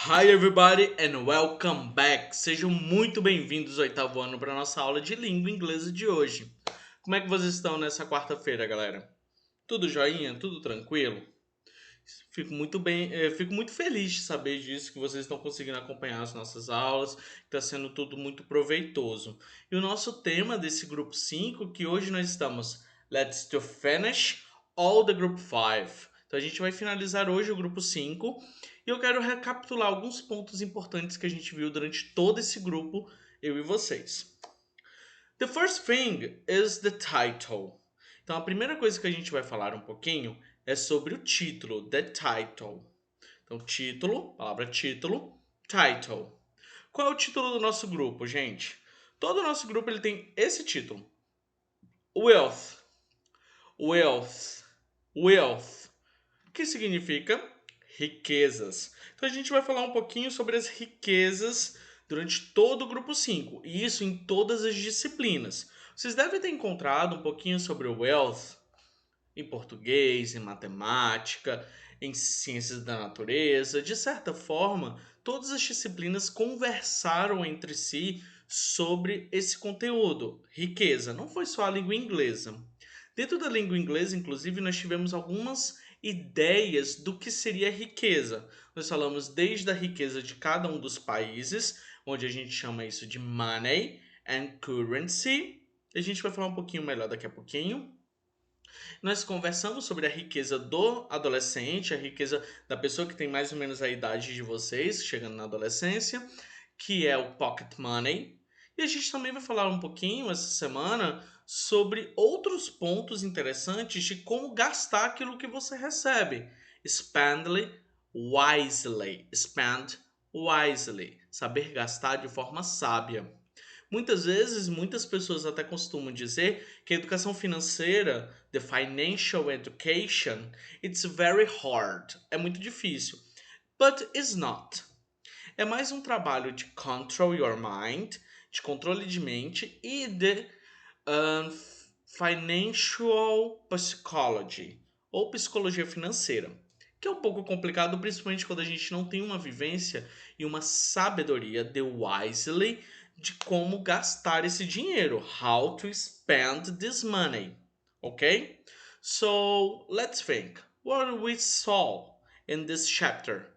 Hi everybody and welcome back. Sejam muito bem-vindos ao oitavo ano para nossa aula de língua inglesa de hoje. Como é que vocês estão nessa quarta-feira, galera? Tudo joinha? Tudo tranquilo? Fico muito bem, fico muito feliz de saber disso, que vocês estão conseguindo acompanhar as nossas aulas, que está sendo tudo muito proveitoso. E o nosso tema desse grupo 5, que hoje nós estamos Let's to finish all the group 5. Então a gente vai finalizar hoje o grupo 5 e eu quero recapitular alguns pontos importantes que a gente viu durante todo esse grupo, eu e vocês. The first thing is the title. Então a primeira coisa que a gente vai falar um pouquinho é sobre o título, the title. Então título, palavra título, title. Qual é o título do nosso grupo, gente? Todo o nosso grupo ele tem esse título. Wealth, wealth, wealth, que significa riquezas. Então a gente vai falar um pouquinho sobre as riquezas durante todo o grupo 5, e isso em todas as disciplinas. Vocês devem ter encontrado um pouquinho sobre o wealth em português, em matemática, em ciências da natureza. De certa forma, todas as disciplinas conversaram entre si sobre esse conteúdo, riqueza. Não foi só a língua inglesa. Dentro da língua inglesa, inclusive, nós tivemos algumas ideias do que seria riqueza. Nós falamos desde a riqueza de cada um dos países, onde a gente chama isso de money and currency. A gente vai falar um pouquinho melhor daqui a pouquinho. Nós conversamos sobre a riqueza do adolescente, a riqueza da pessoa que tem mais ou menos a idade de vocês, chegando na adolescência, que é o pocket money. E a gente também vai falar um pouquinho essa semana sobre outros pontos interessantes de como gastar aquilo que você recebe. Spend wisely. Spend wisely. Saber gastar de forma sábia. Muitas vezes, muitas pessoas até costumam dizer que a educação financeira, the financial education, it's very hard. É muito difícil. But it's not. É mais um trabalho de control your mind, de controle de mente e de um, financial psychology, ou psicologia financeira, que é um pouco complicado, principalmente quando a gente não tem uma vivência e uma sabedoria de wisely de como gastar esse dinheiro, how to spend this money, ok? So let's think, what we saw in this chapter.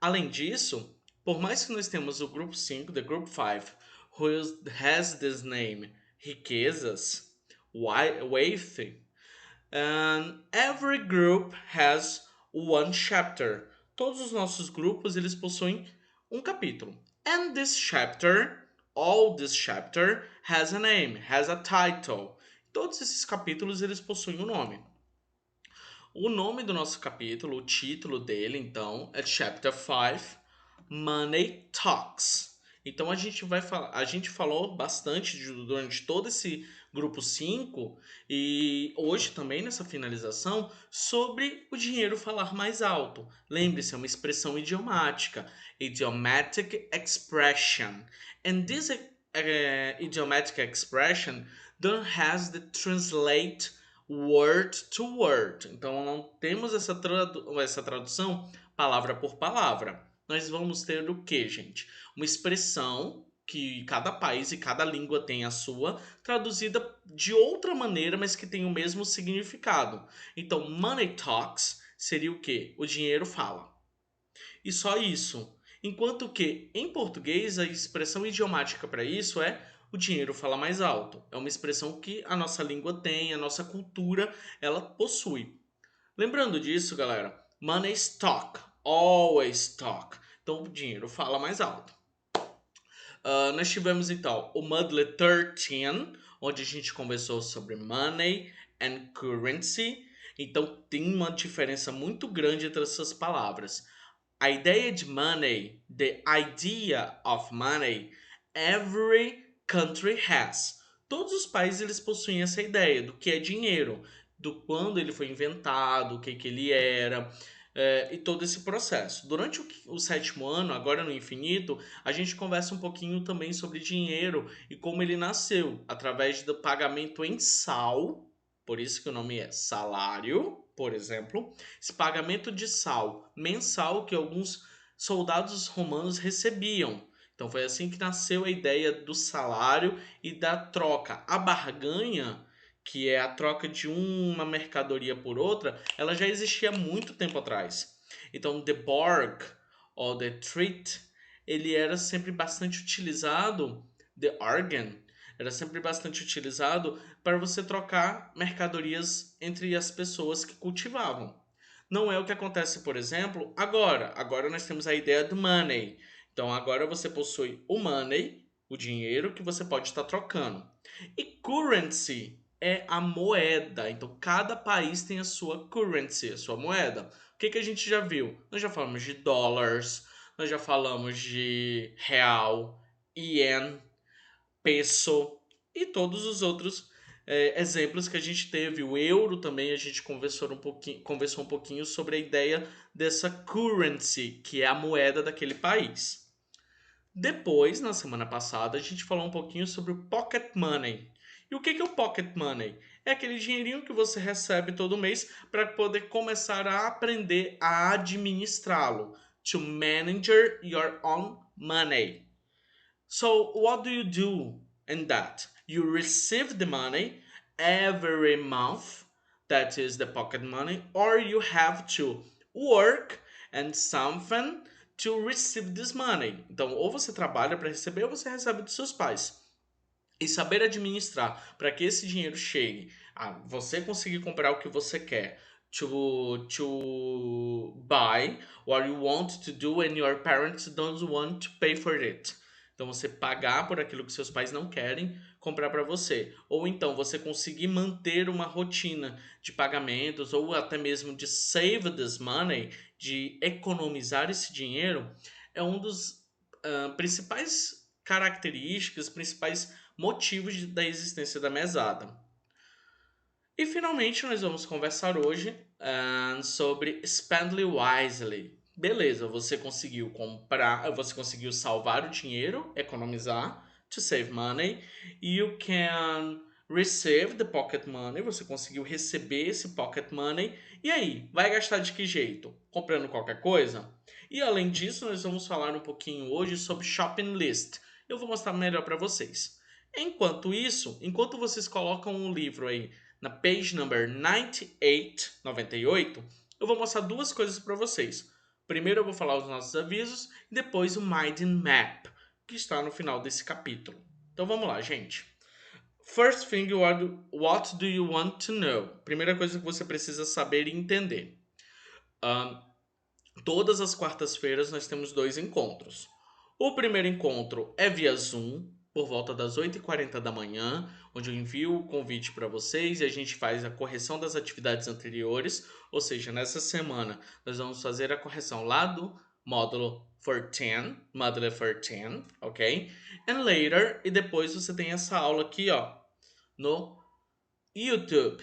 Além disso, por mais que nós temos o grupo 5, the group 5, who has this name, riquezas, wealth, and every group has one chapter. Todos os nossos grupos eles possuem um capítulo. And this chapter, all this chapter has a name, has a title. Todos esses capítulos eles possuem um nome. O nome do nosso capítulo, o título dele, então, é Chapter 5, Money Talks. Então a gente falou bastante durante todo esse grupo 5 e hoje também nessa finalização sobre o dinheiro falar mais alto. Lembre-se, é uma expressão idiomática, idiomatic expression. And this idiomatic expression don't has the translate word to word. Então não temos essa tradução palavra por palavra. Nós vamos ter o que, gente? Uma expressão que cada país e cada língua tem a sua, traduzida de outra maneira, mas que tem o mesmo significado. Então, money talks seria o que? O dinheiro fala. E só isso. Enquanto que em português a expressão idiomática para isso é o dinheiro fala mais alto. É uma expressão que a nossa língua tem, a nossa cultura, ela possui. Lembrando disso, galera, money is talk, always talk. Então o dinheiro fala mais alto. Nós tivemos então o Moodle 13, onde a gente conversou sobre money and currency. Então tem uma diferença muito grande entre essas palavras. A ideia de money, the idea of money, every country has. Todos os países eles possuem essa ideia do que é dinheiro, do quando ele foi inventado, o que, que ele era, e todo esse processo. Durante o sétimo ano, agora no infinito, a gente conversa um pouquinho também sobre dinheiro e como ele nasceu, através do pagamento em sal, por isso que o nome é salário, por exemplo, esse pagamento de sal mensal que alguns soldados romanos recebiam. Então foi assim que nasceu a ideia do salário e da troca. A barganha, que é a troca de uma mercadoria por outra, ela já existia há muito tempo atrás. Então, the barg ou the treat, ele era sempre bastante utilizado, the argan, era sempre bastante utilizado para você trocar mercadorias entre as pessoas que cultivavam. Não é o que acontece, por exemplo, agora. Agora nós temos a ideia do money. Então agora você possui o money, o dinheiro que você pode estar trocando. E currency é a moeda. Então cada país tem a sua currency, a sua moeda. O que a gente já viu? Nós já falamos de dólares, nós já falamos de real, ien, peso e todos os outros exemplos que a gente teve. O euro também a gente conversou um pouquinho sobre a ideia dessa currency, que é a moeda daquele país. Depois, na semana passada, a gente falou um pouquinho sobre o pocket money. E o que é o pocket money? É aquele dinheirinho que você recebe todo mês para poder começar a aprender a administrá-lo. To manage your own money. So, what do you do in that? You receive the money every month, that is the pocket money, or you have to work and something to receive this money. Então, ou você trabalha para receber ou você recebe dos seus pais. E saber administrar para que esse dinheiro chegue a você conseguir comprar o que você quer, to buy what you want to do and your parents don't want to pay for it. Então você pagar por aquilo que seus pais não querem comprar para você, ou então você conseguir manter uma rotina de pagamentos ou até mesmo de save this money, de economizar esse dinheiro, é um dos principais características, principais motivos da existência da mesada. E finalmente nós vamos conversar hoje sobre Spend Wisely. Beleza, você conseguiu comprar, você conseguiu salvar o dinheiro, economizar, to save money. You can receive the pocket money, você conseguiu receber esse pocket money. E aí, vai gastar de que jeito? Comprando qualquer coisa? E além disso, nós vamos falar um pouquinho hoje sobre shopping list. Eu vou mostrar melhor para vocês. Enquanto isso, enquanto vocês colocam um livro aí na page number 98, 98, eu vou mostrar duas coisas para vocês. Primeiro eu vou falar os nossos avisos e depois o Mind Map, que está no final desse capítulo. Então vamos lá, gente. First thing, what do you want to know? Primeira coisa que você precisa saber e entender. Todas as quartas-feiras nós temos 2 encontros. O primeiro encontro é via Zoom, por volta das 8h40 da manhã, onde eu envio o convite para vocês e a gente faz a correção das atividades anteriores. Ou seja, nessa semana nós vamos fazer a correção lá do módulo 14, Module 14, ok? And later, e depois você tem essa aula aqui, ó, no YouTube,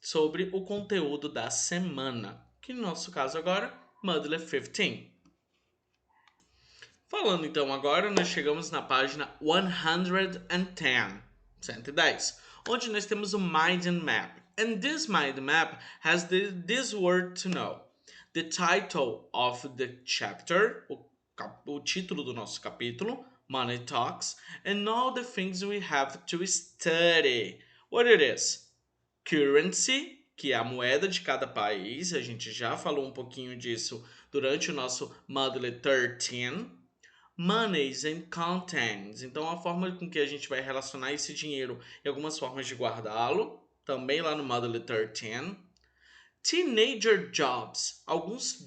sobre o conteúdo da semana, que no nosso caso agora, Module 15. Falando então agora, nós chegamos na página 110, 110, onde nós temos o Mind Map. And this Mind Map has this word to know. The title of the chapter, o título do nosso capítulo, Money Talks, and all the things we have to study. What it is? Currency, que é a moeda de cada país, a gente já falou um pouquinho disso durante o nosso Module 13. Monies and contents, então a forma com que a gente vai relacionar esse dinheiro e algumas formas de guardá-lo, também lá no Module 13. Teenager jobs, alguns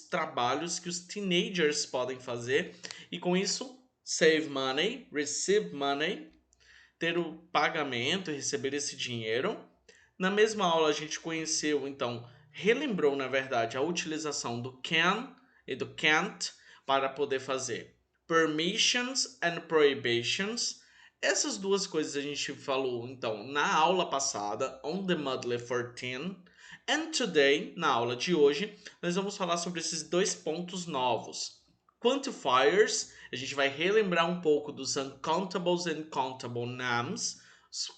trabalhos que os teenagers podem fazer e com isso save money, receive money, ter o pagamento e receber esse dinheiro. Na mesma aula a gente conheceu, então, relembrou na verdade a utilização do can e do can't para poder fazer permissions and prohibitions. Essas duas coisas a gente falou então na aula passada, on the Module 14. And today, na aula de hoje, nós vamos falar sobre esses 2 pontos novos. Quantifiers, a gente vai relembrar um pouco dos uncountables and countable nouns,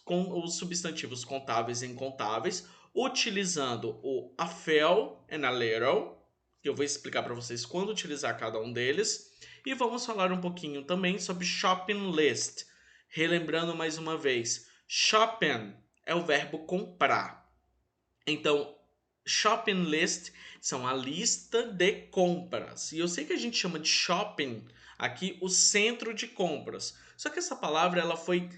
com os substantivos contáveis e incontáveis, utilizando o a fell and a little, Eu vou explicar para vocês quando utilizar cada um deles. E vamos falar um pouquinho também sobre shopping list. Relembrando mais uma vez, shopping é o verbo comprar. Então, shopping list são a lista de compras. E eu sei que a gente chama de shopping aqui o centro de compras. Só que essa palavra ela foi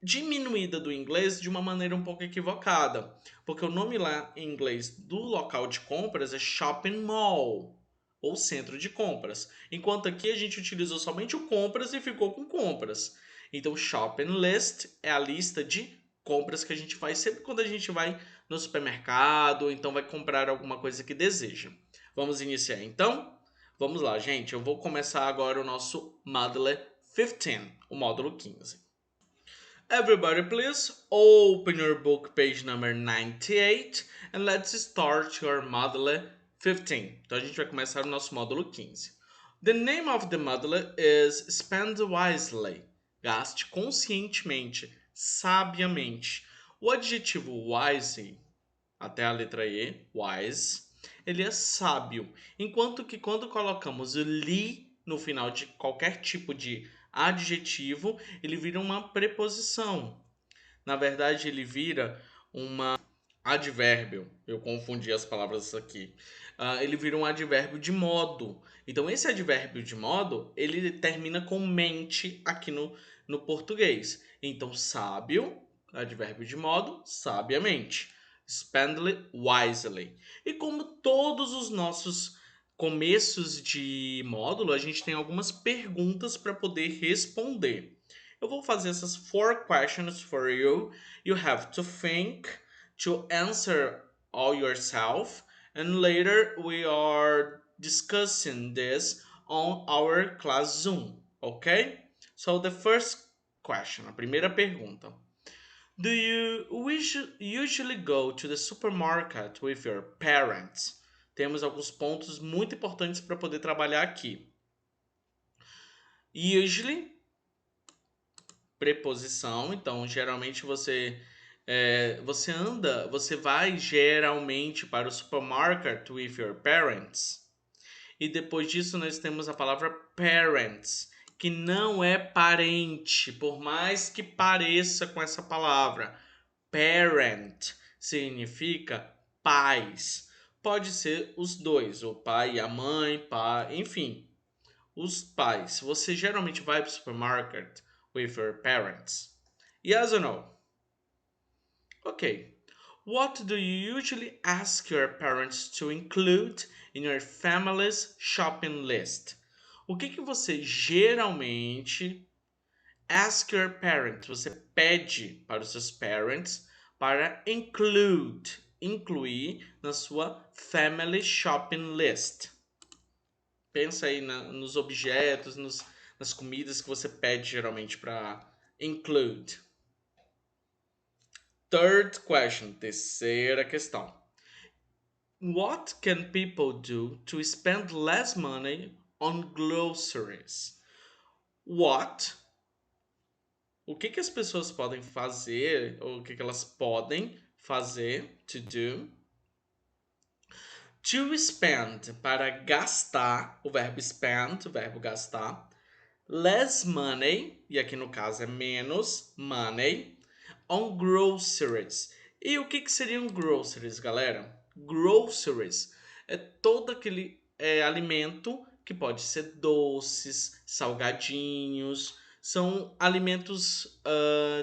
diminuída do inglês de uma maneira um pouco equivocada. Porque o nome lá em inglês do local de compras é shopping mall, ou centro de compras. Enquanto aqui a gente utilizou somente o compras e ficou com compras. Então, shopping list é a lista de compras que a gente faz sempre quando a gente vai no supermercado, ou então vai comprar alguma coisa que deseja. Vamos iniciar então? Vamos lá, gente. Eu vou começar agora o nosso Module 15, o módulo 15. Everybody please open your book page number 98 and let's start your Module 15. Então a gente vai começar o nosso módulo 15. The name of the module is Spend Wisely. Gaste conscientemente, sabiamente. O adjetivo wise, até a letra E, wise, ele é sábio. Enquanto que quando colocamos o li no final de qualquer tipo de adjetivo, ele vira uma preposição. Na verdade, ele vira um advérbio. Eu confundi as palavras aqui. Ele vira um advérbio de modo. Então, esse advérbio de modo, ele termina com mente aqui no português. Então, sábio, advérbio de modo, sabiamente. Spend wisely. E como todos os nossos começos de módulo, a gente tem algumas perguntas para poder responder. Eu vou fazer essas 4 questions for you. You have to think to answer all yourself, and later we are discussing this on our class Zoom, okay? So the first question, a primeira pergunta. Do you usually go to the supermarket with your parents? Temos alguns pontos muito importantes para poder trabalhar aqui. Usually, preposição, então geralmente você vai geralmente para o supermarket with your parents. E depois disso nós temos a palavra parents, que não é parente, por mais que pareça com essa palavra. Parent significa pais. Pode ser os dois, o pai e a mãe, pai, enfim, os pais. Você geralmente vai para o supermarket with your parents? Yes or no? Okay. What do you usually ask your parents to include in your family's shopping list? O que você geralmente ask your parents? Você pede para os seus parents para incluir na sua family shopping list. Pensa aí nos objetos, nas comidas que você pede geralmente para include. Third question, terceira questão. What can people do to spend less money on groceries? What? O que as pessoas podem fazer, ou o que elas podem fazer, to do, to spend, para gastar, o verbo spend, o verbo gastar, less money, e aqui no caso é menos money, on groceries. E o que seriam groceries, galera? Groceries é todo aquele alimento que pode ser doces, salgadinhos, são alimentos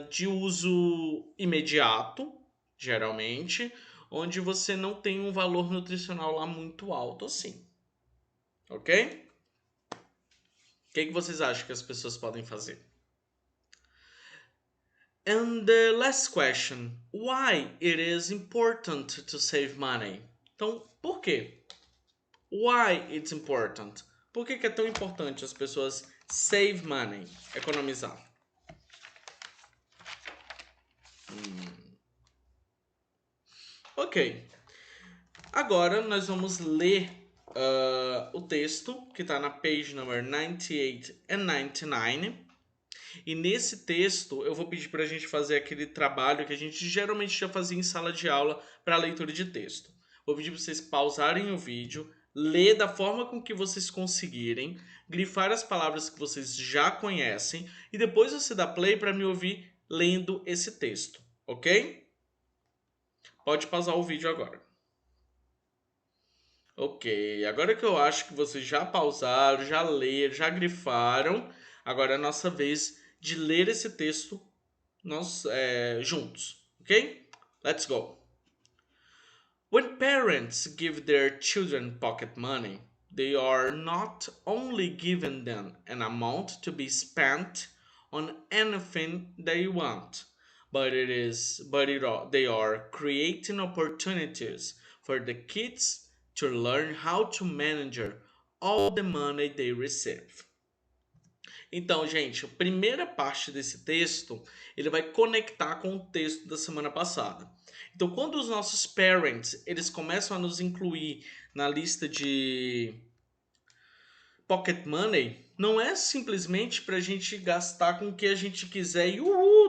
de uso imediato, geralmente, onde você não tem um valor nutricional lá muito alto assim. Ok? O que vocês acham que as pessoas podem fazer? And the last question, why it is important to save money? Então, por quê? Why it's important? Por que é tão importante as pessoas save money, economizar? Ok. Agora nós vamos ler o texto que está na page number 98 and 99. E nesse texto eu vou pedir para a gente fazer aquele trabalho que a gente geralmente já fazia em sala de aula para leitura de texto. Vou pedir para vocês pausarem o vídeo, ler da forma com que vocês conseguirem, grifar as palavras que vocês já conhecem e depois você dá play para me ouvir lendo esse texto, ok? Pode pausar o vídeo agora. Ok, agora que eu acho que vocês já pausaram, já leram, já grifaram, agora é a nossa vez de ler esse texto juntos, ok? Let's go! When parents give their children pocket money, they are not only giving them an amount to be spent on anything they want, they are creating opportunities for the kids to learn how to manage all the money they receive. Então, gente, a primeira parte desse texto, ele vai conectar com o texto da semana passada. Então, quando os nossos parents, eles começam a nos incluir na lista de pocket money, não é simplesmente para a gente gastar com o que a gente quiser e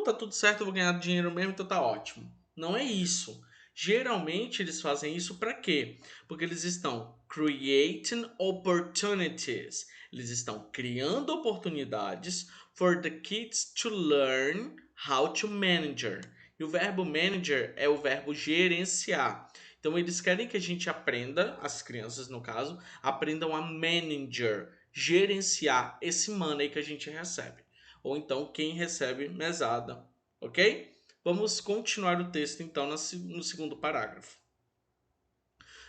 tá tudo certo, eu vou ganhar dinheiro mesmo, então tá ótimo. Não é isso. Geralmente eles fazem isso para quê? Porque eles estão creating opportunities. Eles estão criando oportunidades for the kids to learn how to manage. E o verbo manager é o verbo gerenciar. Então eles querem que a gente aprenda, as crianças no caso, aprendam a manager, gerenciar esse money que a gente recebe. Ou então quem recebe mesada, ok? Vamos continuar o texto então no segundo parágrafo.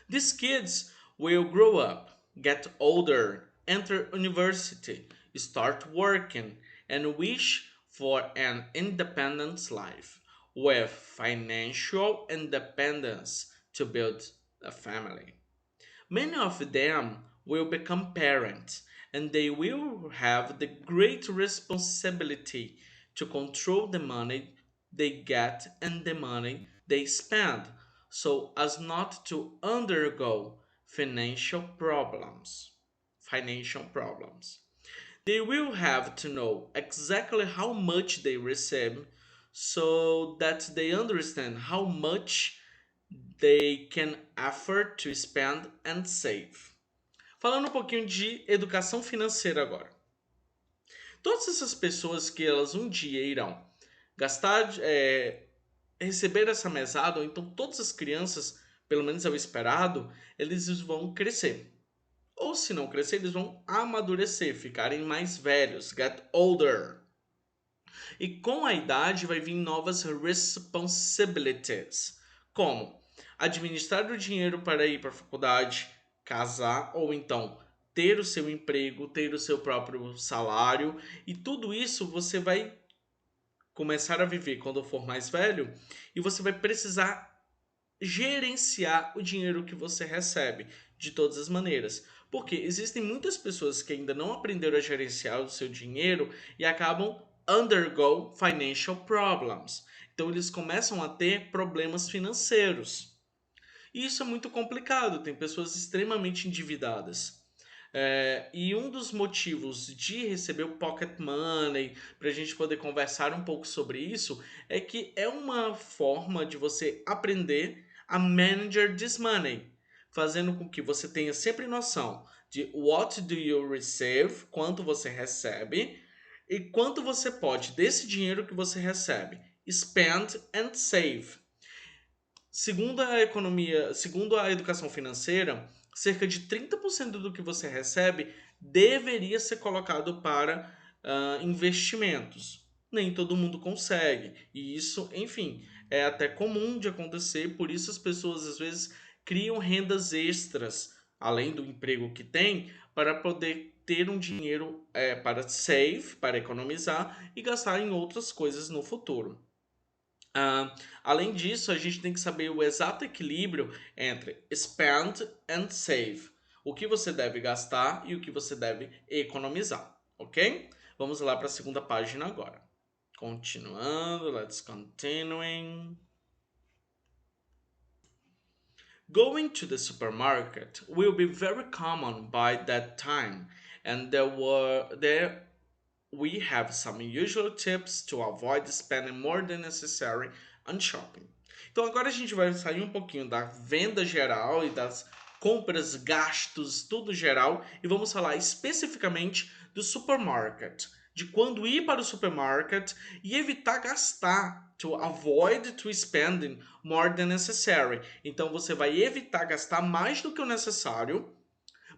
These kids will grow up, get older, enter university, start working, and wish for an independent life with financial independence to build a family. Many of them will become parents and they will have the great responsibility to control the money they get and the money they spend so as not to undergo financial problems. Financial problems. They will have to know exactly how much they receive so that they understand how much they can afford to spend and save. Falando um pouquinho de educação financeira agora. Todas essas pessoas que elas um dia irão gastar, receber essa mesada, ou então todas as crianças, pelo menos é o esperado, eles vão crescer. Ou se não crescer, eles vão amadurecer, ficarem mais velhos, get older. E com a idade vai vir novas responsibilities, como administrar o dinheiro para ir para a faculdade, casar ou então ter o seu emprego, ter o seu próprio salário, e tudo isso você vai começar a viver quando for mais velho e você vai precisar gerenciar o dinheiro que você recebe de todas as maneiras. Porque existem muitas pessoas que ainda não aprenderam a gerenciar o seu dinheiro e acabam undergo financial problems. Então eles começam a ter problemas financeiros. E isso é muito complicado, tem pessoas extremamente endividadas. E um dos motivos de receber o pocket money, para a gente poder conversar um pouco sobre isso, é que é uma forma de você aprender a manager this money, fazendo com que você tenha sempre noção de what do you receive, quanto você recebe, e quanto você pode desse dinheiro que você recebe spend and save. Segundo a educação financeira, cerca de 30% do que você recebe deveria ser colocado para investimentos. Nem todo mundo consegue. E isso, enfim, é até comum de acontecer, por isso as pessoas às vezes criam rendas extras, além do emprego que tem, para poder ter um dinheiro para save, para economizar e gastar em outras coisas no futuro. Além disso, a gente tem que saber o exato equilíbrio entre spend and save. O que você deve gastar e o que você deve economizar, ok? Vamos lá para a segunda página agora. Continuando, let's continuing. Going to the supermarket will be very common by that time, and there we have some usual tips to avoid spending more than necessary on shopping. Então agora a gente vai sair um pouquinho da venda geral e das compras, gastos, tudo geral. E vamos falar especificamente do supermarket, de quando ir para o supermarket e evitar gastar, to avoid to spending more than necessary. Então você vai evitar gastar mais do que o necessário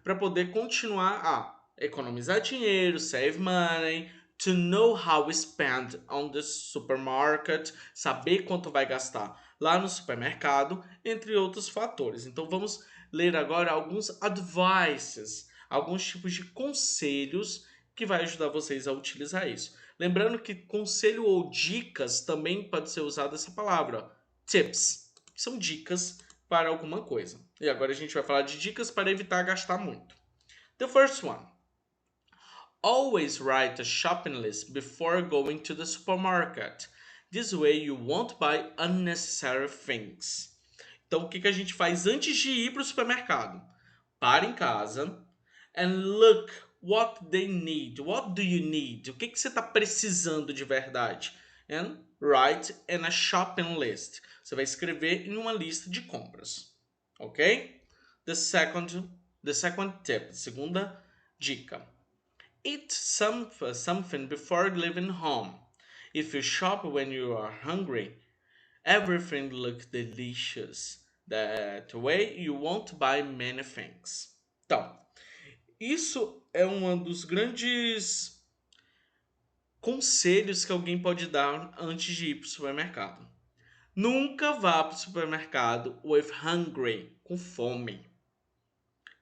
para poder continuar a economizar dinheiro, save money, to know how we spend on the supermarket, saber quanto vai gastar lá no supermercado, entre outros fatores. Então vamos ler agora alguns advices, alguns tipos de conselhos que vai ajudar vocês a utilizar isso. Lembrando que conselho ou dicas também pode ser usada essa palavra, tips, que são dicas para alguma coisa. E agora a gente vai falar de dicas para evitar gastar muito. The first one. Always write a shopping list before going to the supermarket. This way you won't buy unnecessary things. Então o que a gente faz antes de ir para o supermercado? Para em casa and look what they need. What do you need? O que você está precisando de verdade? And write in a shopping list. Você vai escrever em uma lista de compras. Ok? The second tip. Segunda dica. Eat something before leaving home. If you shop when you are hungry, everything looks delicious. That way you won't buy many things. Então, isso é um dos grandes conselhos que alguém pode dar antes de ir para o supermercado. Nunca vá para o supermercado with hungry, com fome.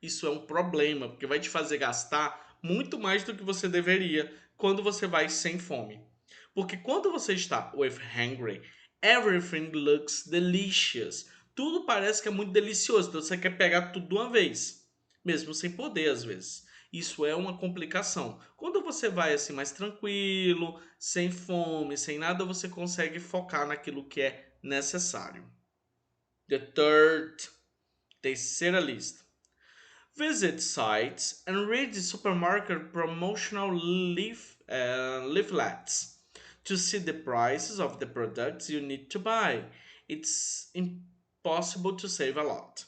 Isso é um problema, porque vai te fazer gastar muito mais do que você deveria quando você vai sem fome. Porque quando você está with hungry, everything looks delicious. Tudo parece que é muito delicioso, então você quer pegar tudo de uma vez, mesmo sem poder às vezes. Isso é uma complicação. Quando você vai assim mais tranquilo, sem fome, sem nada, você consegue focar naquilo que é necessário. Terceira lista. Visit sites and read the supermarket promotional leaflets to see the prices of the products you need to buy. It's impossible to save a lot.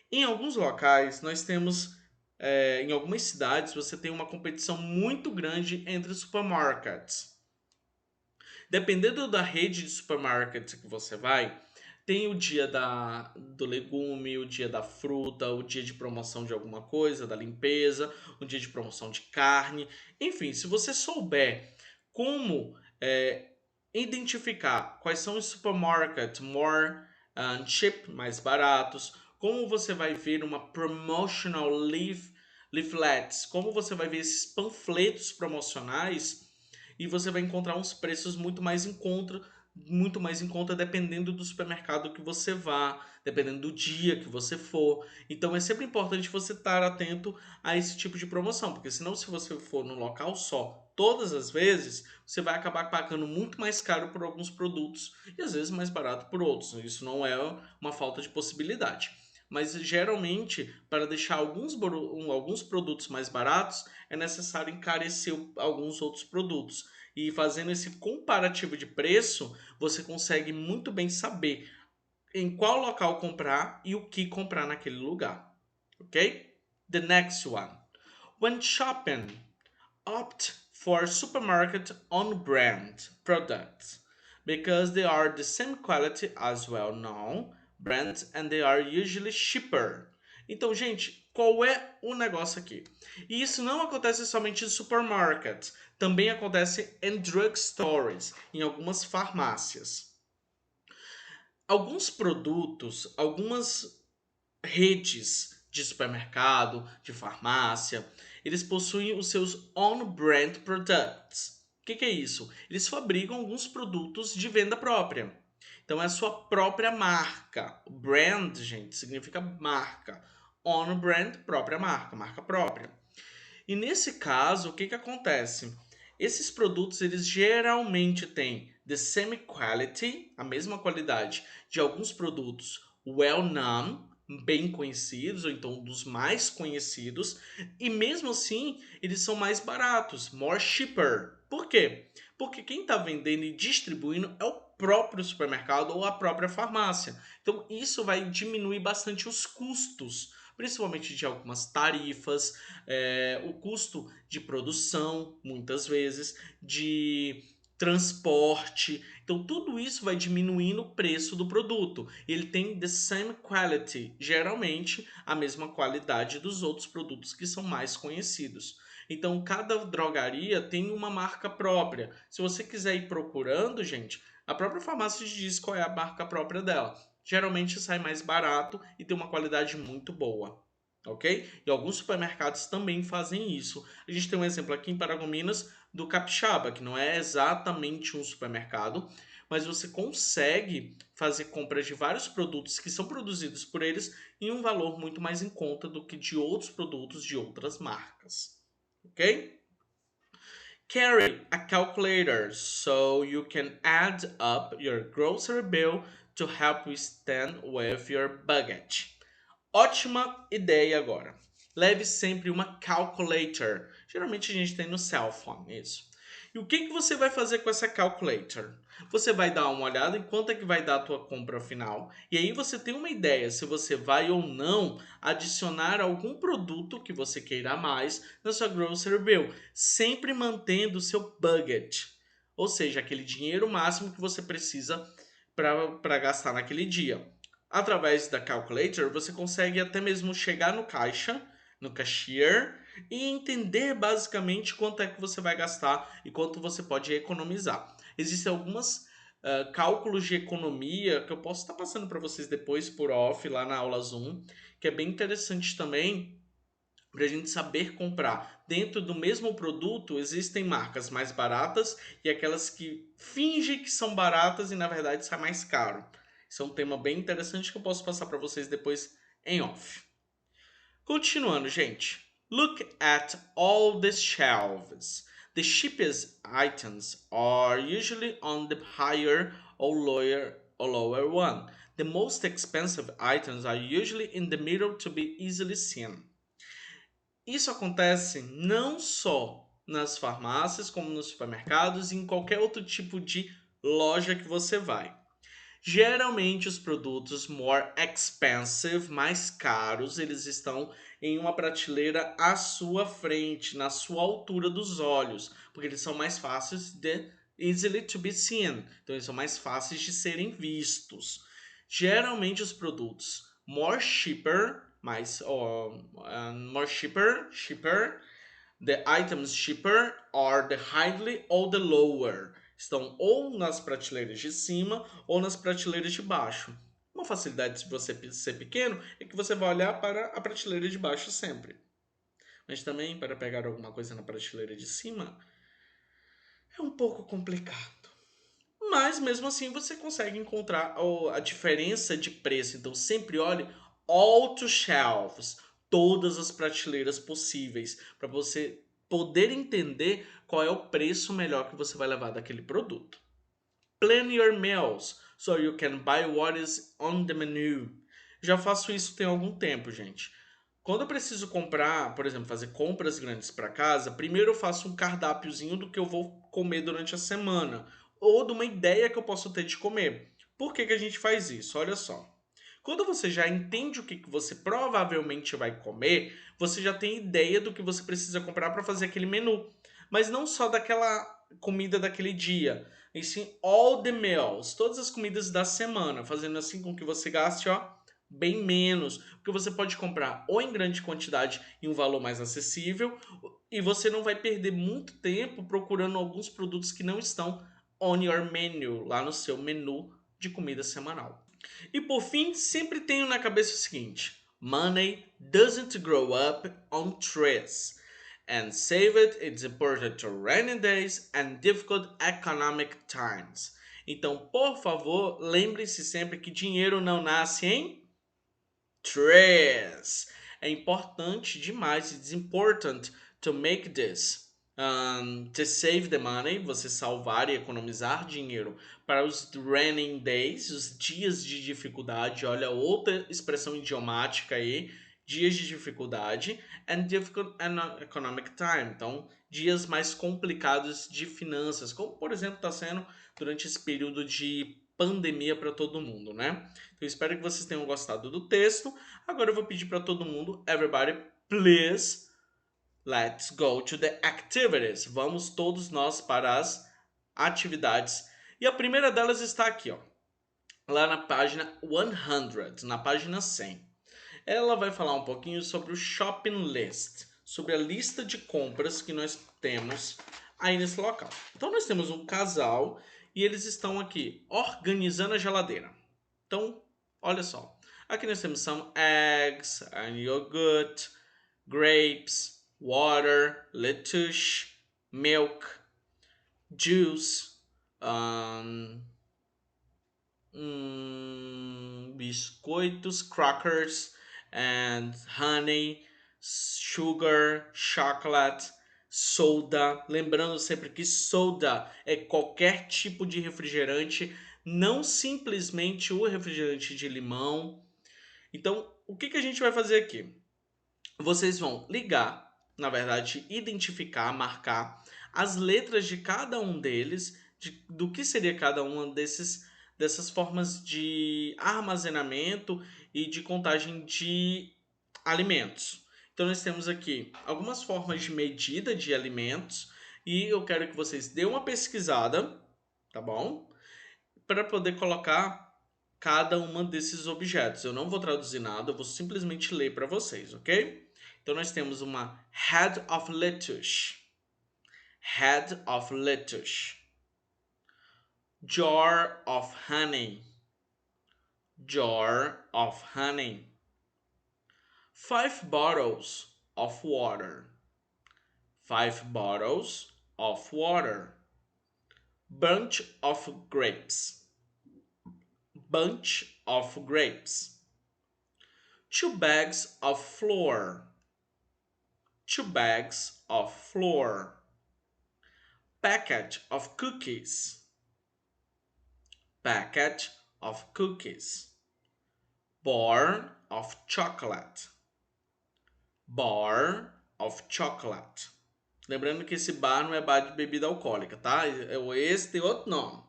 Em alguns locais, nós temos, em algumas cidades, você tem uma competição muito grande entre supermarkets. Dependendo da rede de supermarkets que você vai, tem o dia do legume, o dia da fruta, o dia de promoção de alguma coisa, da limpeza, o dia de promoção de carne. Enfim, se você souber como identificar quais são os supermarkets more cheap, mais baratos, como você vai ver uma promotional leaflets, como você vai ver esses panfletos promocionais e você vai encontrar uns preços muito mais em conta dependendo do supermercado que você vá, dependendo do dia que você for. Então é sempre importante você estar atento a esse tipo de promoção, porque senão se você for num local só todas as vezes, você vai acabar pagando muito mais caro por alguns produtos e às vezes mais barato por outros. Isso não é uma falta de possibilidade. Mas geralmente, para deixar alguns produtos mais baratos, é necessário encarecer alguns outros produtos. E fazendo esse comparativo de preço, você consegue muito bem saber em qual local comprar e o que comprar naquele lugar. Ok? The next one. When shopping, opt for supermarket on brand products because they are the same quality as well-known brands and they are usually cheaper. Então, gente, qual é o negócio aqui? E isso não acontece somente em supermarkets, também acontece em drugstores, em algumas farmácias. Alguns produtos, algumas redes de supermercado, de farmácia, eles possuem os seus on-brand products. O que é isso? Eles fabricam alguns produtos de venda própria. Então é a sua própria marca. Brand, gente, significa marca. On-brand, própria marca, marca própria. E nesse caso, o que acontece? Esses produtos, eles geralmente têm the same quality, a mesma qualidade de alguns produtos well-known, bem conhecidos, ou então dos mais conhecidos, e mesmo assim, eles são mais baratos, more cheaper. Por quê? Porque quem está vendendo e distribuindo é o próprio supermercado ou a própria farmácia. Então, isso vai diminuir bastante os custos principalmente de algumas tarifas, o custo de produção, muitas vezes, de transporte. Então, tudo isso vai diminuindo o preço do produto. Ele tem the same quality, geralmente a mesma qualidade dos outros produtos que são mais conhecidos. Então, cada drogaria tem uma marca própria. Se você quiser ir procurando, gente, a própria farmácia te diz qual é a marca própria dela. Geralmente sai mais barato e tem uma qualidade muito boa. Ok? E alguns supermercados também fazem isso. A gente tem um exemplo aqui em Paragominas do Capixaba, que não é exatamente um supermercado, mas você consegue fazer compras de vários produtos que são produzidos por eles em um valor muito mais em conta do que de outros produtos de outras marcas. Ok? Carry a calculator so you can add up your grocery bill to help you stand with your budget. Ótima ideia agora. Leve sempre uma calculator. Geralmente a gente tem no cell phone isso. E o que você vai fazer com essa calculator? Você vai dar uma olhada em quanto é que vai dar a tua compra final. E aí você tem uma ideia se você vai ou não adicionar algum produto que você queira mais na sua grocery bill. Sempre mantendo o seu budget. Ou seja, aquele dinheiro máximo que você precisa para gastar naquele dia. Através da calculator, você consegue até mesmo chegar no caixa, no cashier, e entender basicamente quanto é que você vai gastar e quanto você pode economizar. Existem algumas cálculos de economia que eu posso estar passando para vocês depois por off lá na aula Zoom, que é bem interessante também para a gente saber comprar. Dentro do mesmo produto existem marcas mais baratas e aquelas que fingem que são baratas e na verdade sai mais caro. Isso é um tema bem interessante que eu posso passar para vocês depois em off. Continuando, gente. Look at all the shelves. The cheapest items are usually on the higher or lower one. The most expensive items are usually in the middle to be easily seen. Isso acontece não só nas farmácias, como nos supermercados e em qualquer outro tipo de loja que você vai. Geralmente os produtos more expensive, mais caros, eles estão em uma prateleira à sua frente, na sua altura dos olhos, porque eles são mais fáceis de easily to be seen, então eles são mais fáceis de serem vistos. Geralmente os produtos more cheaper, more cheaper, the items cheaper are the highly or the lower. Estão ou nas prateleiras de cima ou nas prateleiras de baixo. Uma facilidade de você ser pequeno é que você vai olhar para a prateleira de baixo sempre. Mas também para pegar alguma coisa na prateleira de cima é um pouco complicado. Mas mesmo assim você consegue encontrar a diferença de preço. Então sempre olhe all to shelves, todas as prateleiras possíveis, para você poder entender qual é o preço melhor que você vai levar daquele produto. Plan your meals so you can buy what is on the menu. Já faço isso tem algum tempo, gente. Quando eu preciso comprar, por exemplo, fazer compras grandes para casa, primeiro eu faço um cardápiozinho do que eu vou comer durante a semana, ou de uma ideia que eu posso ter de comer. Por que a gente faz isso? Olha só. Quando você já entende o que você provavelmente vai comer, você já tem ideia do que você precisa comprar para fazer aquele menu. Mas não só daquela comida daquele dia, e sim all the meals, todas as comidas da semana, fazendo assim com que você gaste, ó, bem menos, porque você pode comprar ou em grande quantidade em um valor mais acessível, e você não vai perder muito tempo procurando alguns produtos que não estão on your menu, lá no seu menu de comida semanal. E por fim, sempre tenho na cabeça o seguinte: money doesn't grow up on trees. And save it, it's important to rainy days and difficult economic times. Então, por favor, lembre-se sempre que dinheiro não nasce em trees. É importante demais, it's important to make this. To save the money, você salvar e economizar dinheiro para os raining days, os dias de dificuldade. Olha, outra expressão idiomática aí, dias de dificuldade, and difficult economic time. Então, dias mais complicados de finanças, como por exemplo está sendo durante esse período de pandemia para todo mundo, né? Então, eu espero que vocês tenham gostado do texto. Agora eu vou pedir para todo mundo, everybody, please, let's go to the activities. Vamos todos nós para as atividades. E a primeira delas está aqui, ó, lá na página 100, na página 100. Ela vai falar um pouquinho sobre o shopping list, sobre a lista de compras que nós temos aí nesse local. Então nós temos um casal e eles estão aqui organizando a geladeira. Então, olha só. Aqui nós temos some eggs, yogurt, grapes, water, lettuce, milk, juice, biscoitos, crackers, and honey, sugar, chocolate, soda. Lembrando sempre que soda é qualquer tipo de refrigerante, não simplesmente o refrigerante de limão. Então, o que a gente vai fazer aqui? Vocês vão ligar, na verdade, identificar, marcar as letras de cada um deles, do que seria cada uma dessas formas de armazenamento e de contagem de alimentos. Então, nós temos aqui algumas formas de medida de alimentos e eu quero que vocês dêem uma pesquisada, tá bom? Para poder colocar cada uma desses objetos. Eu não vou traduzir nada, eu vou simplesmente ler para vocês, ok? Então nós temos uma head of lettuce, head of lettuce, jar of honey, jar of honey, 5 bottles of water, 5 bottles of water, bunch of grapes, bunch of grapes, 2 bags of flour, 2 bags of flour, packet of cookies, packet of cookies, bar of chocolate, bar of chocolate. Lembrando que esse bar não é bar de bebida alcoólica, tá? Esse tem outro nome.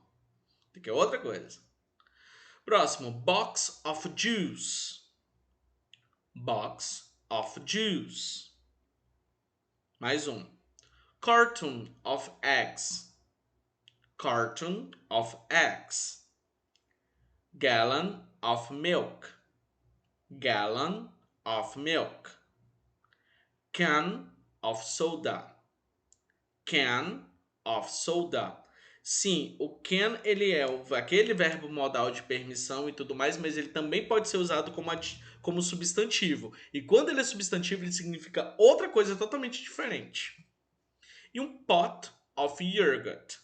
Tem que é outra coisa. Próximo, box of juice, box of juice. Mais um. Carton of eggs, carton of eggs, gallon of milk, gallon of milk, can of soda, can of soda. Sim, o can ele é aquele verbo modal de permissão e tudo mais, mas ele também pode ser usado como substantivo. E quando ele é substantivo, ele significa outra coisa totalmente diferente. E um pot of yogurt,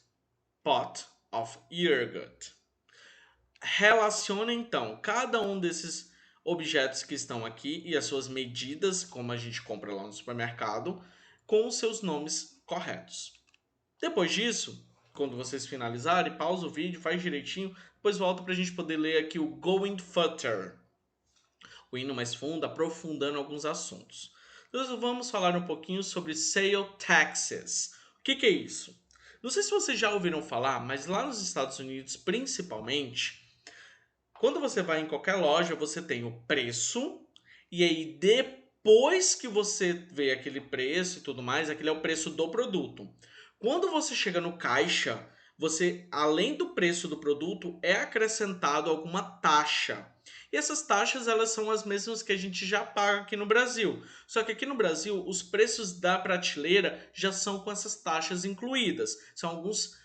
pot of yogurt. Relaciona então cada um desses objetos que estão aqui e as suas medidas, como a gente compra lá no supermercado, com os seus nomes corretos. Depois disso, quando vocês finalizarem, pausa o vídeo, faz direitinho, depois volta para a gente poder ler aqui o Going Further, o indo mais fundo, aprofundando alguns assuntos. Então vamos falar um pouquinho sobre sale taxes. O que é isso? Não sei se vocês já ouviram falar, mas lá nos Estados Unidos, principalmente, quando você vai em qualquer loja, você tem o preço, e aí depois que você vê aquele preço e tudo mais, aquele é o preço do produto. Quando você chega no caixa, você, além do preço do produto, é acrescentado alguma taxa. E essas taxas, elas são as mesmas que a gente já paga aqui no Brasil. Só que aqui no Brasil, os preços da prateleira já são com essas taxas incluídas. São alguns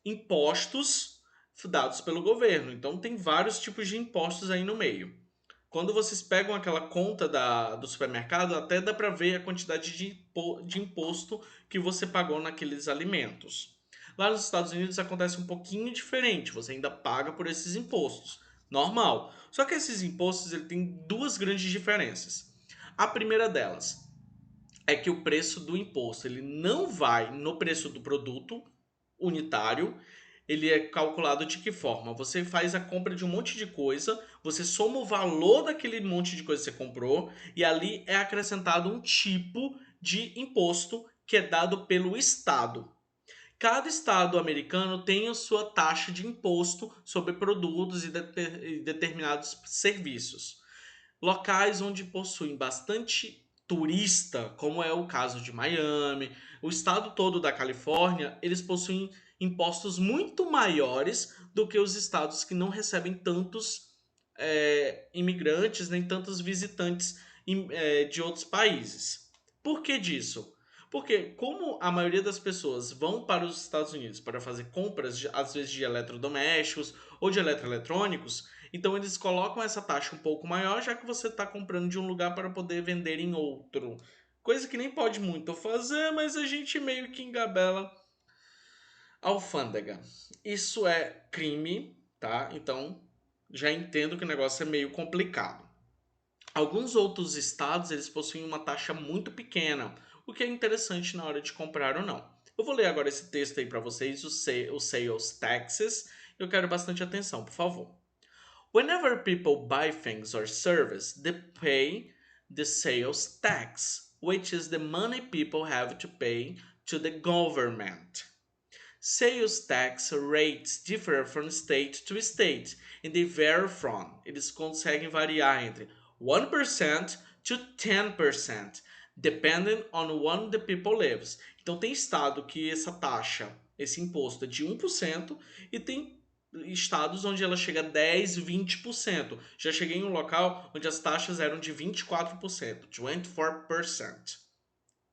impostos dados pelo governo. Então tem vários tipos de impostos aí no meio. Quando vocês pegam aquela conta do supermercado, até dá para ver a quantidade de imposto que você pagou naqueles alimentos. Lá nos Estados Unidos acontece um pouquinho diferente, você ainda paga por esses impostos. Normal. Só que esses impostos ele tem duas grandes diferenças. A primeira delas é que o preço do imposto ele não vai no preço do produto unitário. Ele é calculado de que forma? Você faz a compra de um monte de coisa, você soma o valor daquele monte de coisa que você comprou e ali é acrescentado um tipo de imposto que é dado pelo Estado. Cada estado americano tem a sua taxa de imposto sobre produtos e determinados serviços. Locais onde possuem bastante turista, como é o caso de Miami, o estado todo da Califórnia, eles possuem impostos muito maiores do que os estados que não recebem tantos imigrantes, nem tantos visitantes de outros países. Por que disso? Porque como a maioria das pessoas vão para os Estados Unidos para fazer compras, às vezes de eletrodomésticos ou de eletroeletrônicos, então eles colocam essa taxa um pouco maior, já que você está comprando de um lugar para poder vender em outro. Coisa que nem pode muito fazer, mas a gente meio que engabela a alfândega. Isso é crime, tá? Então já entendo que o negócio é meio complicado. Alguns outros estados eles possuem uma taxa muito pequena, o que é interessante na hora de comprar ou não. Eu vou ler agora esse texto aí para vocês, o Sales Taxes. Eu quero bastante atenção, por favor. Whenever people buy things or service, they pay the sales tax, which is the money people have to pay to the government. Sales tax rates differ from state to state, and they vary from. Eles conseguem variar entre 1% to 10%, depending on when the people lives. Então tem estado que essa taxa, esse imposto é de 1% e tem estados onde ela chega a 10, 20%. Já cheguei em um local onde as taxas eram de 24%, 24%.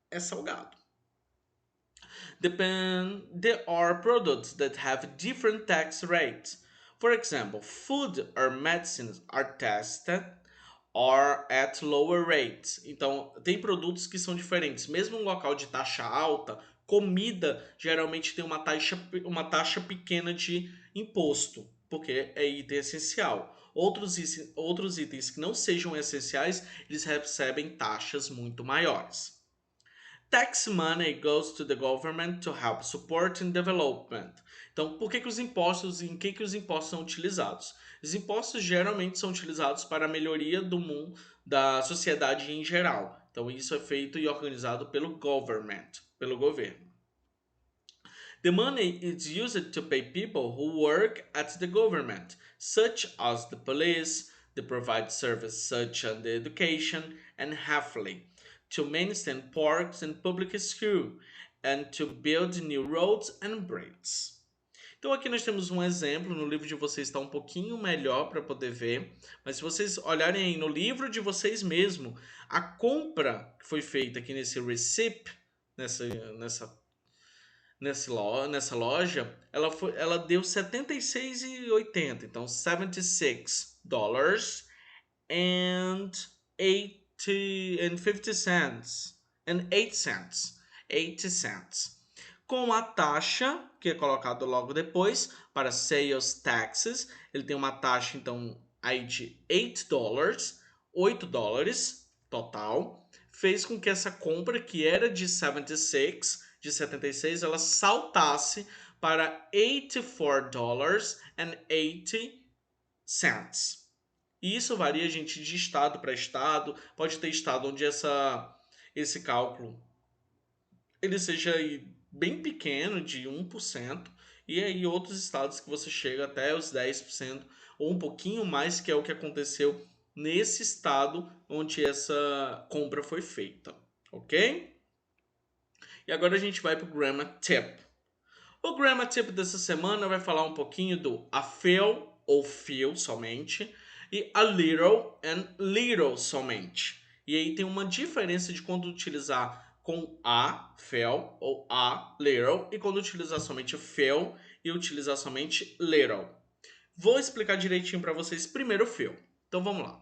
É salgado. There are products that have different tax rates. For example, food or medicines are tested or at lower rates. Então, tem produtos que são diferentes. Mesmo em um local de taxa alta, comida geralmente tem uma taxa pequena de imposto, porque é item essencial. Outros itens que não sejam essenciais, eles recebem taxas muito maiores. Tax money goes to the government to help support and development. Então, por que, que os impostos e em que os impostos são utilizados? Os impostos geralmente são utilizados para a melhoria do mundo, da sociedade em geral. Então, isso é feito e organizado pelo government, pelo governo. The money is used to pay people who work at the government, such as the police, the provide service such as the education and healthcare, to maintain parks and public schools, and to build new roads and bridges. Então aqui nós temos um exemplo, no livro de vocês está um pouquinho melhor para poder ver, mas se vocês olharem aí no livro de vocês mesmo, a compra que foi feita aqui nesse receipt, nessa loja, ela deu 76,80, então 76 dollars and 80 and 50 cents and 8 cents, 80 cents. Com a taxa que é colocado logo depois para sales taxes, ele tem uma taxa então aí de 8 dólares, 8 dólares total, fez com que essa compra que era de 76, ela saltasse para 84 dólares and 80 cents. E isso varia, gente, de estado para estado. Pode ter estado onde esse cálculo ele seja bem pequeno, de 1%, e aí outros estados que você chega até os 10% ou um pouquinho mais, que é o que aconteceu nesse estado onde essa compra foi feita, ok? E agora a gente vai para o Grammar Tip. O Grammar Tip dessa semana vai falar um pouquinho do a feel ou feel somente e a little and little somente. E aí tem uma diferença de quando utilizar com a, feel, ou a, little, e quando utilizar somente feel e utilizar somente little. Vou explicar direitinho para vocês primeiro o feel. Então vamos lá.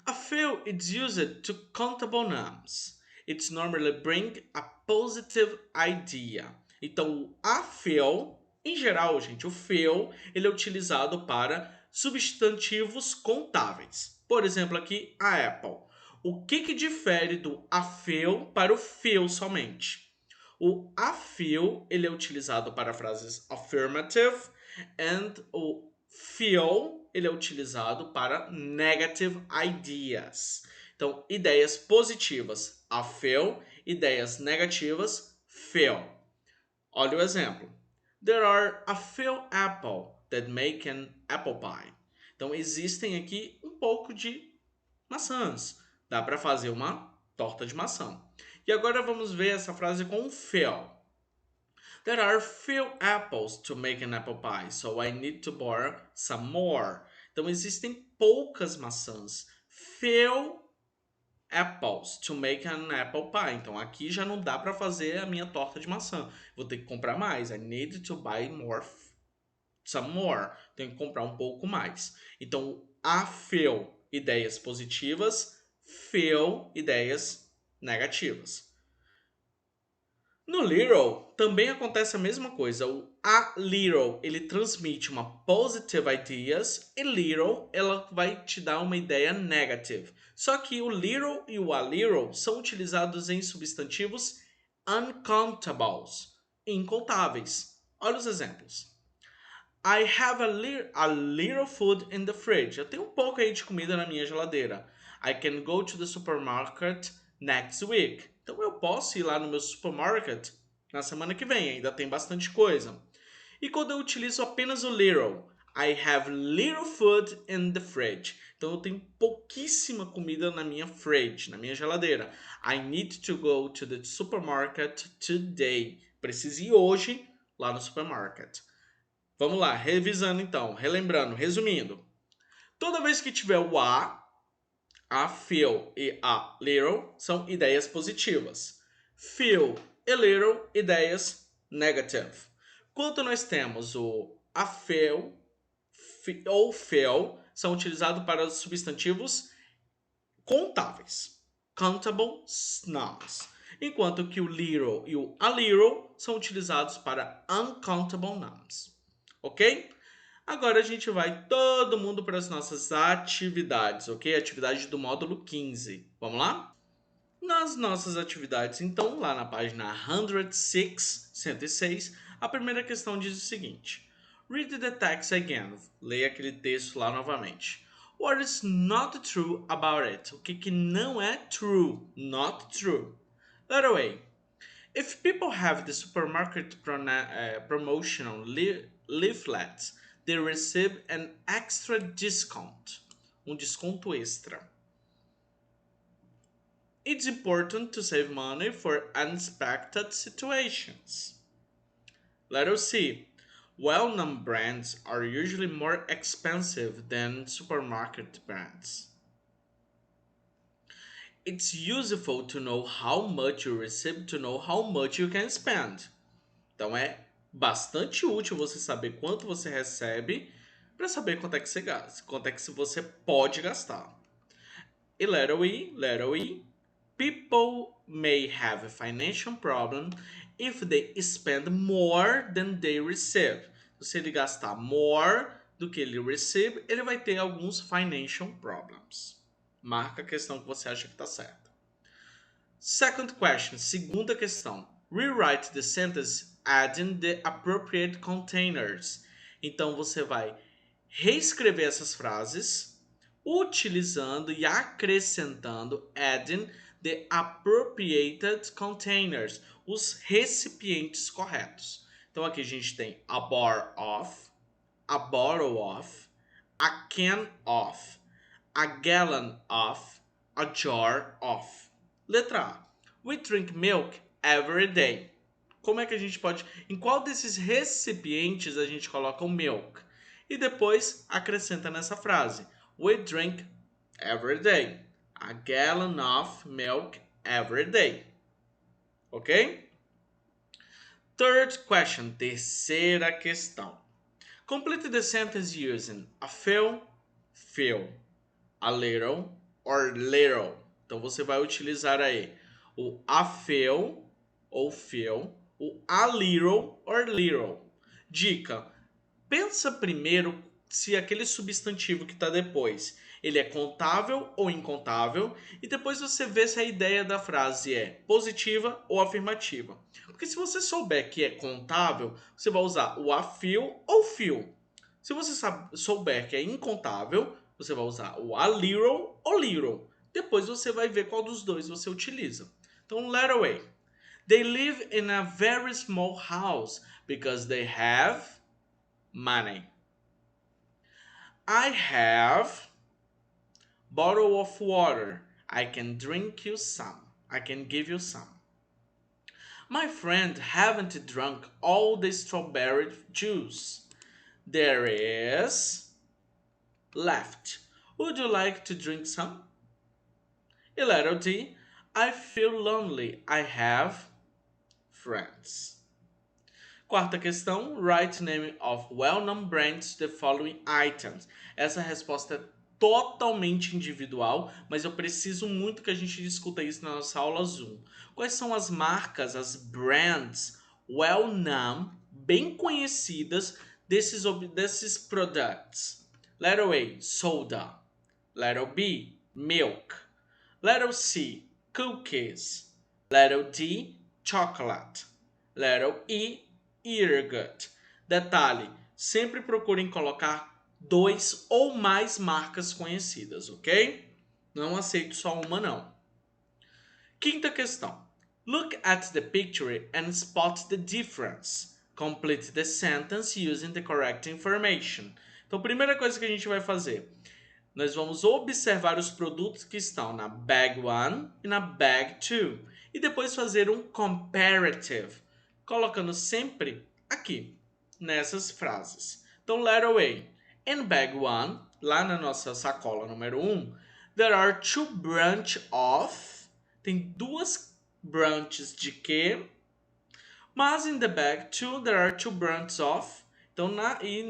A feel is used to countable nouns. It's normally bring a positive idea. Então, o a feel, em geral, gente, o feel, ele é utilizado para substantivos contáveis. Por exemplo, aqui, a Apple. O que difere do a feel para o feel somente? O a feel, ele é utilizado para frases affirmative and o feel, ele é utilizado para negative ideas. Então, ideias positivas, a feel, ideias negativas, feel. Olha o exemplo. There are a few apples that make an apple pie. Então existem aqui um pouco de maçãs. Dá para fazer uma torta de maçã. E agora vamos ver essa frase com few. There are few apples to make an apple pie, so I need to borrow some more. Então existem poucas maçãs. Few apples to make an apple pie. Então aqui já não dá para fazer a minha torta de maçã. Vou ter que comprar mais. I need to buy more, some more. Tenho que comprar um pouco mais. Então a few, ideias positivas, few, ideias negativas. No little também acontece a mesma coisa. O a little ele transmite uma positive ideas e little ela vai te dar uma ideia negative. Só que o little e o a little são utilizados em substantivos uncountables, incontáveis. Olha os exemplos. I have a little food in the fridge. Eu tenho um pouco aí de comida na minha geladeira. I can go to the supermarket next week. Então eu posso ir lá no meu supermarket na semana que vem, ainda tem bastante coisa. E quando eu utilizo apenas o little, I have little food in the fridge. Então eu tenho pouquíssima comida na minha fridge, na minha geladeira. I need to go to the supermarket today. Preciso ir hoje lá no supermarket. Vamos lá, revisando então, relembrando, resumindo. Toda vez que tiver o a few e a little são ideias positivas. Few e little, ideias negative. Quando nós temos o a few ou few, são utilizados para os substantivos contáveis. Countable nouns. Enquanto que o little e o a little são utilizados para uncountable nouns. Ok? Agora a gente vai todo mundo para as nossas atividades, ok? Atividade do módulo 15. Vamos lá? Nas nossas atividades, então, lá na página 106, a primeira questão diz o seguinte. Read the text again. Leia aquele texto lá novamente. What is not true about it? O que não é true? Not true. Letter A. If people have the supermarket promotional leaflets, they receive an extra discount. Desconto extra. It's important to save money for unexpected situations. Letter C. Well-known brands are usually more expensive than supermarket brands. It's useful to know how much you receive to know how much you can spend. Então é bastante útil você saber quanto você recebe para saber quanto é que você gasta, quanto é que você pode gastar. E letter E, people may have a financial problem if they spend more than they receive. Se ele gastar more do que ele recebe, ele vai ter alguns financial problems. Marca a questão que você acha que está certa. Second question, segunda questão. Rewrite the sentence adding the appropriate containers. Então você vai reescrever essas frases utilizando e acrescentando adding the appropriated containers, os recipientes corretos. Então aqui a gente tem a bar of, a bottle of, a can of, a gallon of, a jar of. Letra A. We drink milk every day. Como é que a gente pode... Em qual desses recipientes a gente coloca o milk? E depois acrescenta nessa frase. We drink every day. A gallon of milk every day. Ok? Third question. Terceira questão. Complete the sentence using a few, a little or little. Então você vai utilizar aí o a few ou few, o a little or little. Dica: pensa primeiro se aquele substantivo que está depois ele é contável ou incontável e depois você vê se a ideia da frase é positiva ou afirmativa. Porque se você souber que é contável, você vai usar o a few ou few. Se você souber que é incontável, você vai usar o a little ou little. Depois você vai ver qual dos dois você utiliza. Então, letter A. They live in a very small house because they have money. I have bottle of water. I can drink you some. I can give you some. My friend haven't drunk all the strawberry juice. There is left. Would you like to drink some? A letter D. I feel lonely. I have friends. Quarta questão. Write name of well-known brands the following items. Essa resposta é totalmente individual, mas eu preciso muito que a gente discuta isso na nossa aula Zoom. Quais são as marcas, as brands well-known, bem conhecidas desses products? Letter A, soda. Letter B, milk. Letter C, cookies. Letter D, chocolate. Letter E, yogurt. Detalhe, sempre procurem colocar 2 ou mais marcas conhecidas, ok? Não aceito só uma, não. Quinta questão. Look at the picture and spot the difference. Complete the sentence using the correct information. Então, primeira coisa que a gente vai fazer, nós vamos observar os produtos que estão na bag 1 e na bag 2 e depois fazer um comparative, colocando sempre aqui, nessas frases. Então, letter A. In bag 1, lá na nossa sacola número 1, there are 2 branches of. Tem 2 branches de quê? Mas in the bag 2, there are 2 branches of. Então,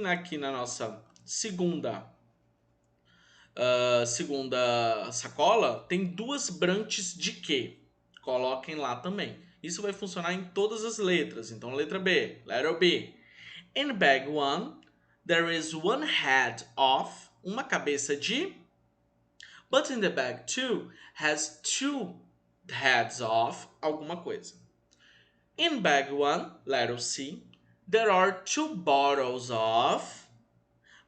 aqui na nossa segunda sacola, tem 2 branches de quê? Coloquem lá também. Isso vai funcionar em todas as letras. Então, letra B, letter B. In bag 1, there is 1 head of, uma cabeça de. But in the bag 2, has 2 heads of, alguma coisa. In bag 1, letter C, there are 2 bottles of.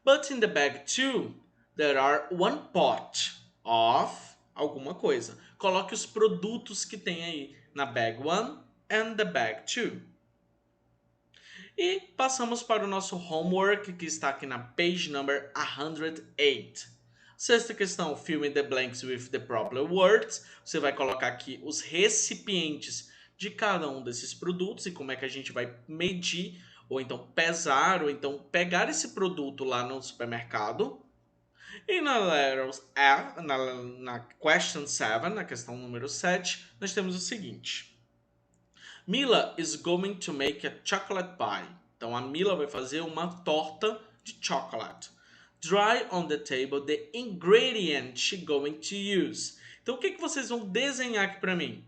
But in the bag 2, there are 1 pot of alguma coisa. Coloque os produtos que tem aí na bag 1 and the bag 2. E passamos para o nosso homework, que está aqui na page number 108. Sexta questão, fill in the blanks with the proper words. Você vai colocar aqui os recipientes de cada um desses produtos e como é que a gente vai medir, ou então pesar, ou então pegar esse produto lá no supermercado. E na question 7, na questão número 7, nós temos o seguinte. Mila is going to make a chocolate pie. Então a Mila vai fazer uma torta de chocolate. Dry on the table the ingredient she's going to use. Então o que vocês vão desenhar aqui para mim?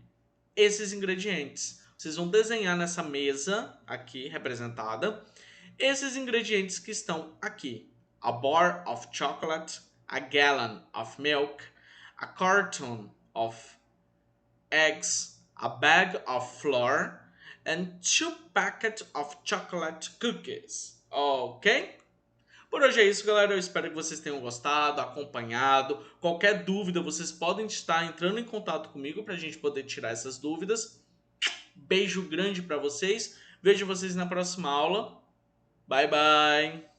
Esses ingredientes. Vocês vão desenhar nessa mesa aqui representada esses ingredientes que estão aqui. A bar of chocolate, a gallon of milk, a carton of eggs, a bag of flour, and 2 packets of chocolate cookies. Ok? Por hoje é isso, galera. Eu espero que vocês tenham gostado, acompanhado. Qualquer dúvida, vocês podem estar entrando em contato comigo para a gente poder tirar essas dúvidas. Beijo grande para vocês. Vejo vocês na próxima aula. Bye, bye!